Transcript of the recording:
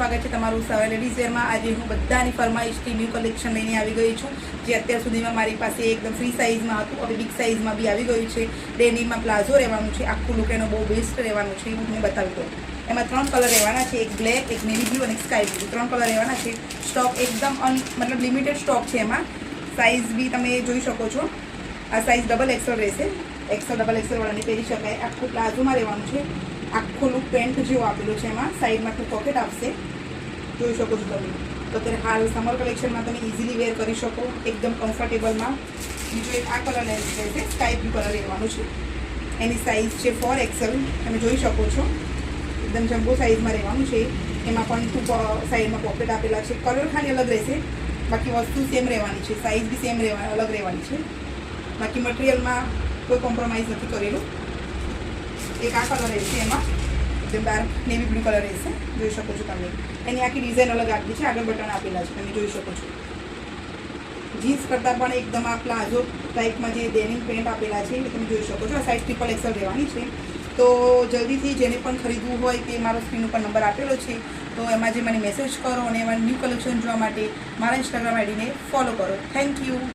સ્વાગત છે તમારું સવારે લેડીઝ વેરમાં। આજે હું બધાની ફરમાઈશથી ન્યૂ કલેક્શન લઈને આવી ગઈ છું, જે અત્યાર સુધીમાં મારી પાસે એકદમ ફ્રી સાઇઝમાં હતું, હવે બિગ સાઇઝમાં બી આવી ગયું છે। ડેનીમાં પ્લાઝો રહેવાનું છે, આખું લુક એનો બહુ બેસ્ટ રહેવાનું છે, એવું હું બતાવી દઉં। એમાં 3 કલર રહેવાના છે, એક બ્લેક, એક નેવી બ્લુ અને એક સ્કાય બ્લુ, 3 કલર રહેવાના છે। સ્ટોક એકદમ મતલબ લિમિટેડ સ્ટોક છે। એમાં સાઇઝ બી તમે જોઈ શકો છો, આ સાઇઝ ડબલ એક્સેલ રહેશે, એક્સેલ ડબલ એક્સેલ વાળાની પહેરી શકાય। આખું પ્લાઝોમાં રહેવાનું છે, આખો લુક પેન્ટ જેવો આપેલો છે। એમાં સાઈડમાં પોકેટ આપશે, જોઈ શકો છો તમે। તો અત્યારે હાલ સમર કલેક્શનમાં તમે ઇઝીલી વેર કરી શકો એકદમ કમ્ફર્ટેબલમાં। બીજો એક આ કલર રહેશે, સ્કાય બ્લુ કલર રહેવાનું છે, એની સાઇઝ છે 4XL, તમે જોઈ શકો છો, એકદમ જમ્બો સાઇઝમાં રહેવાનું છે। એમાં પણ 2 સાઈડમાં પોકેટ આપેલા છે, કલર ખાલી અલગ રહેશે, બાકી વસ્તુ સેમ રહેવાની છે, સાઇઝ બી સેમ અલગ રહેવાની છે, બાકી મટીરિયલમાં કોઈ કોમ્પ્રોમાઇઝ નથી કરેલું। એક આ કલર રહેશે, એમાં એકદમ ડાર્ક નેવી બ્લુ કલર રહેશે, જોઈ શકો છો તમે। એની આખી ડિઝાઇન અલગ આપી છે, આગળ બટન આપેલા છે, તમે જોઈ શકો છો। જીન્સ કરતાં પણ એકદમ આ પ્લાઝો ટાઈપમાં જે ડેનિમ પેન્ટ આપેલા છે એ તમે જોઈ શકો છો। આ સાઇઝ XXL રહેવાની છે। તો જલ્દીથી જેને પણ ખરીદવું હોય તે મારો સ્ક્રીન ઉપર નંબર આપેલો છે, તો એમાં જે મને મેસેજ કરો અને એમાં ન્યૂ કલેક્શન જોવા માટે મારા ઇન્સ્ટાગ્રામ આઈડીને ફોલો કરો। Thank you.